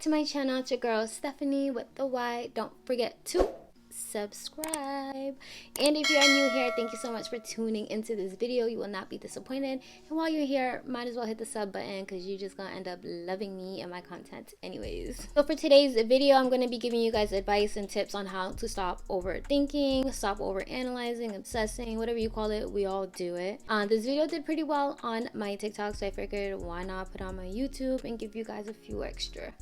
back to my channel. It's your girl Stephanie with the Y. Don't forget to subscribe, and if you are new here, thank you so much for tuning into this video. You will not be disappointed, and while you're here, might as well hit the sub button because you're just gonna end up loving me and my content anyways. So for today's video, I'm going to be giving you guys advice and tips on how to stop overthinking, stop overanalyzing, obsessing, whatever you call it. We all do it. This video did pretty well on my TikTok, so I figured why not put on my YouTube and give you guys a few extra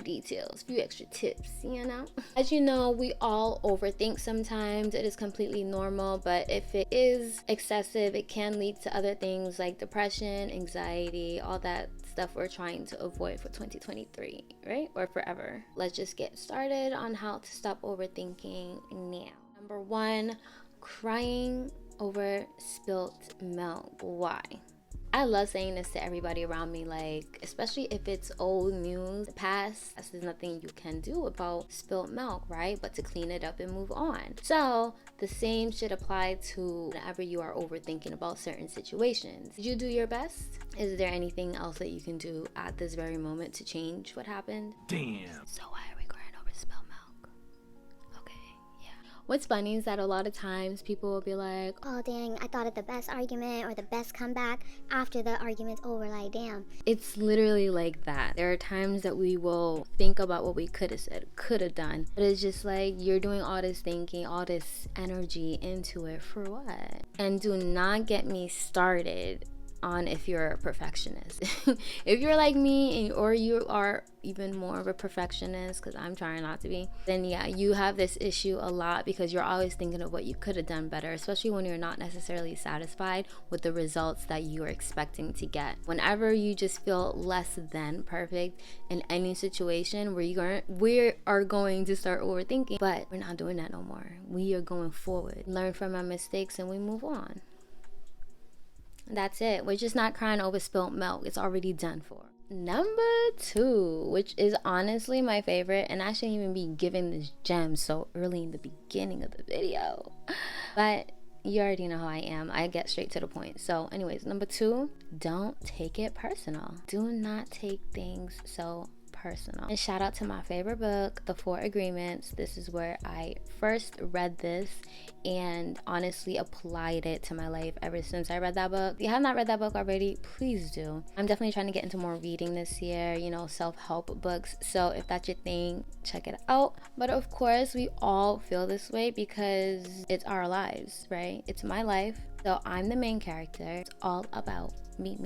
details, few extra tips, you know. As you know, we all overthink sometimes. It is completely normal, but if it is excessive, it can lead to other things like depression, anxiety, all that stuff we're trying to avoid for 2023, right? Or forever. Let's just get started on how to stop overthinking now. Number one, crying over spilt milk. Why? I love saying this to everybody around me, like, especially if it's old news, past, there's nothing you can do about spilt milk, right? But to clean it up and move on. So the same should apply to whenever you are overthinking about certain situations. Did you do your best? Is there anything else that you can do at this very moment to change what happened? Damn. So why are we crying over spilt milk? Okay, yeah. What's funny is that a lot of times people will be like, oh dang, I thought of the best argument or the best comeback after the argument's over. Like, damn. it's literally like that. There are times that we will think about what we could have said, could have done, but it's just like you're doing all this thinking, all this energy into it for what? And do not get me started on if you're a perfectionist. If you're like me, or you are even more of a perfectionist, because I'm trying not to be, then yeah, you have this issue a lot because you're always thinking of what you could have done better, especially when you're not necessarily satisfied with the results that you are expecting to get. Whenever you just feel less than perfect in any situation, we are going to start overthinking, but we're not doing that no more. We are going forward, learn from our mistakes, and we move on. That's it. We're just not crying over spilt milk. It's already done for. Number two, which is honestly my favorite, and I shouldn't even be giving this gem so early in the beginning of the video, but you already know how I am. I get straight to the point. So anyways, number two, don't take it personal. Do not take things so personal. And shout out to my favorite book, The 4 Agreements. This is where I first read this and honestly applied it to my life ever since I read that book. If you have not read that book already, please do. I'm definitely trying to get into more reading this year, you know, self-help books. So if that's your thing, check it out. But of course, we all feel this way because it's our lives, right? It's my life. So I'm the main character. It's all about me.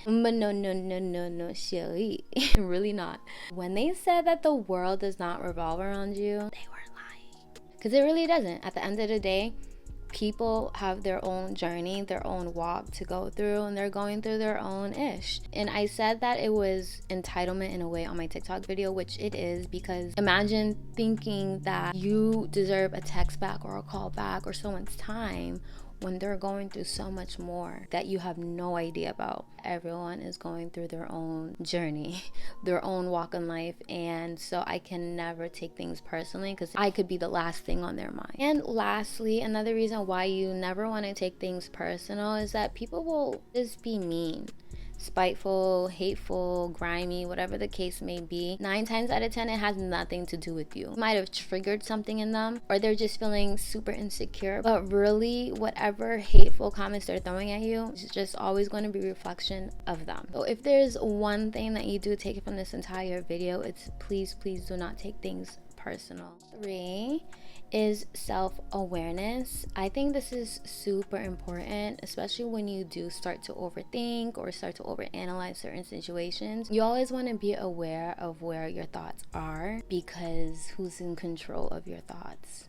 But no, Shelly. Really not. When they said that the world does not revolve around you, they were lying. Because it really doesn't. At the end of the day, people have their own journey, their own walk to go through, and they're going through their own ish. And I said that it was entitlement in a way on my TikTok video, which it is, because imagine thinking that you deserve a text back or a call back or someone's time when they're going through so much more that you have no idea about. Everyone is going through their own journey, their own walk in life, and so I can never take things personally because I could be the last thing on their mind. And lastly, another reason why you never want to take things personal is that people will just be mean, spiteful, hateful, grimy, whatever the case may be. 9 times out of 10, it has nothing to do with you. It might have triggered something in them, or they're just feeling super insecure. But really, whatever hateful comments they're throwing at you is just always going to be a reflection of them. So if there's one thing that you do take from this entire video, it's please do not take things personal. 3 is self-awareness. I think this is super important, especially when you do start to overthink or start to overanalyze certain situations. You always want to be aware of where your thoughts are, because who's in control of your thoughts?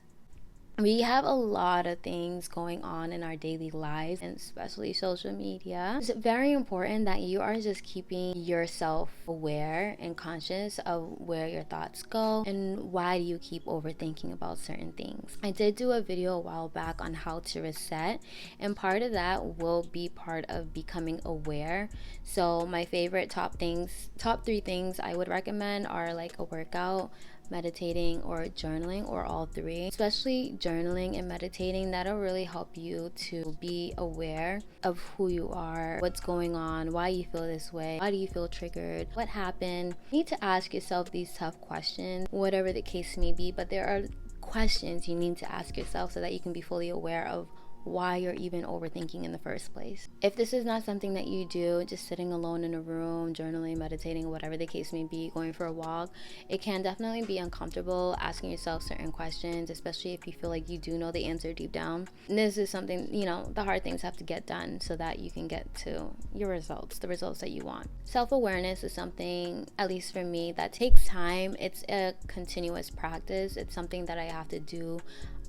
We have a lot of things going on in our daily lives, and especially social media. It's very important that you are just keeping yourself aware and conscious of where your thoughts go and why do you keep overthinking about certain things. I did do a video a while back on how to reset, and part of that will be part of becoming aware. So my favorite top 3 things I would recommend are like a workout, meditating, or journaling, or all three. Especially journaling and meditating, that'll really help you to be aware of who you are, what's going on, why you feel this way, why do you feel triggered, what happened. You need to ask yourself these tough questions, whatever the case may be, but there are questions you need to ask yourself so that you can be fully aware of why you're even overthinking in the first place. If this is not something that you do, just sitting alone in a room, journaling, meditating, whatever the case may be, going for a walk, it can definitely be uncomfortable asking yourself certain questions, especially if you feel like you do know the answer deep down. And this is something, you know, the hard things have to get done so that you can get to your results, the results that you want. Self-awareness is something, at least for me, that takes time. It's a continuous practice. It's something that I have to do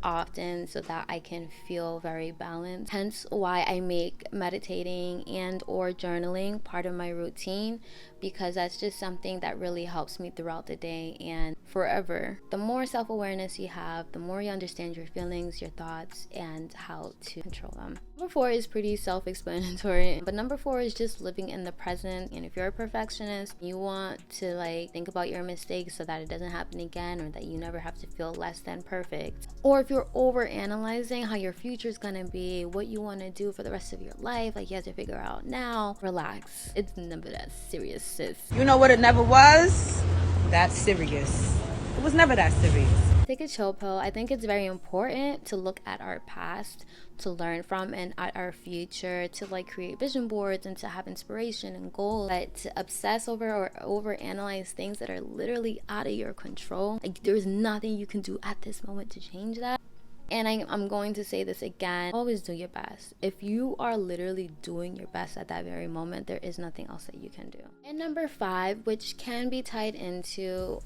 often so that I can feel very balanced. Hence why I make meditating and or journaling part of my routine, because that's just something that really helps me throughout the day and forever. The more self-awareness you have, the more you understand your feelings, your thoughts, and how to control them. Number 4 is pretty self-explanatory, but number 4 is just living in the present. And if you're a perfectionist, you want to think about your mistakes so that it doesn't happen again, or that you never have to feel less than perfect. Or if you're over analyzing how your future is gonna be, what you want to do for the rest of your life, you have to figure out now, relax. It's never that serious, sis. You know what it never was? That serious. It was never that serious. Take a chill pill. I think it's very important to look at our past, to learn from, and at our future, to create vision boards and to have inspiration and goals. But to obsess over or over analyze things that are literally out of your control, there's nothing you can do at this moment to change that. And I'm going to say this again, always do your best. If you are literally doing your best at that very moment, there is nothing else that you can do. And number 5, which can be tied into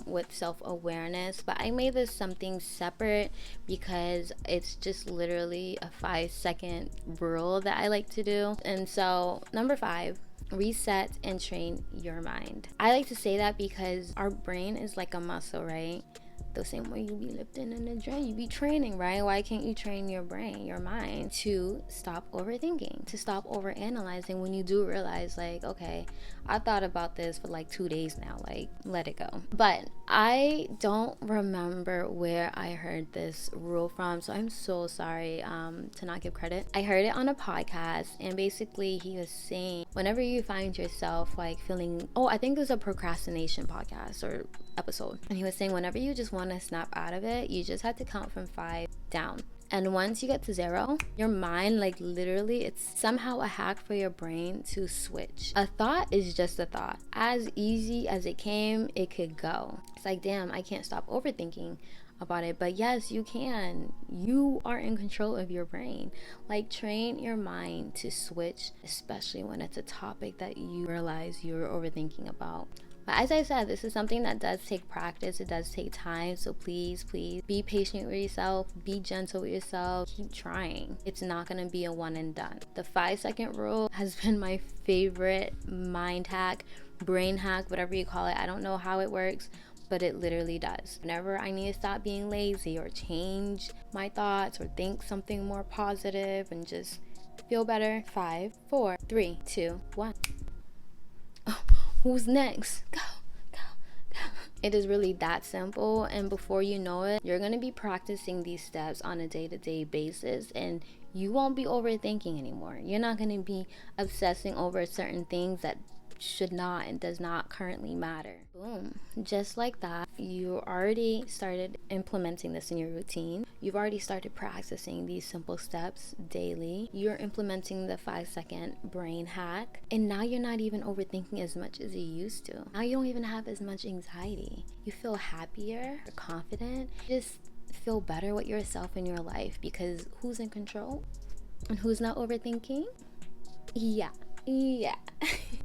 with self-awareness, but I made this something separate because it's just literally a 5-second rule that I like to do. And so number 5, reset and train your mind. I like to say that because our brain is like a muscle, right? The same way you be lifting in the gym, you be training, right? Why can't you train your brain, your mind, to stop overthinking, to stop overanalyzing when you do realize, okay, I thought about this for 2 days now, let it go. But I don't remember where I heard this rule from, so I'm so sorry to not give credit. I heard it on a podcast, and basically he was saying, whenever you find yourself feeling, I think it was a procrastination podcast or episode, and he was saying whenever you just want to snap out of it, you just have to count from 5 down. And once you get to 0, your mind, literally, it's somehow a hack for your brain to switch. A thought is just a thought. As easy as it came, it could go. It's damn, I can't stop overthinking about it. But yes, you can. You are in control of your brain. Train your mind to switch, especially when it's a topic that you realize you're overthinking about. But as I said, this is something that does take practice. It does take time. So please be patient with yourself. Be gentle with yourself. Keep trying. It's not going to be a one and done. The 5-second rule has been my favorite mind hack, brain hack, whatever you call it. I don't know how it works, but it literally does. Whenever I need to stop being lazy or change my thoughts or think something more positive and just feel better, 5, 4, 3, 2, 1. Who's next? Go. It is really that simple, and before you know it, you're going to be practicing these steps on a day-to-day basis, and you won't be overthinking anymore. You're not going to be obsessing over certain things that should not and does not currently matter. Boom. Just like that, you already started implementing this in your routine. You've already started practicing these simple steps daily. You're implementing the 5-second brain hack, and now you're not even overthinking as much as you used to. Now you don't even have as much anxiety. You feel happier, you're confident, just feel better with yourself in your life, because who's in control and who's not overthinking? Yeah.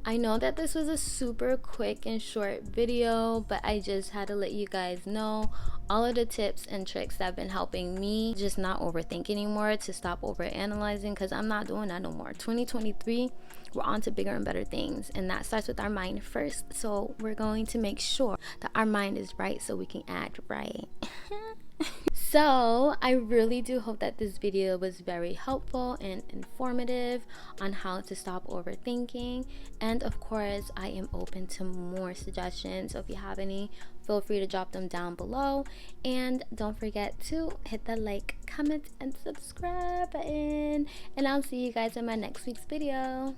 I know that this was a super quick and short video, but I just had to let you guys know all of the tips and tricks that have been helping me just not overthink anymore, to stop overanalyzing, because I'm not doing that no more. 2023, we're on to bigger and better things, and that starts with our mind first. So we're going to make sure that our mind is right so we can act right. So I really do hope that this video was very helpful and informative on how to stop overthinking. And of course, I am open to more suggestions. So if you have any, feel free to drop them down below. And don't forget to hit the like, comment, and subscribe button. And I'll see you guys in my next week's video.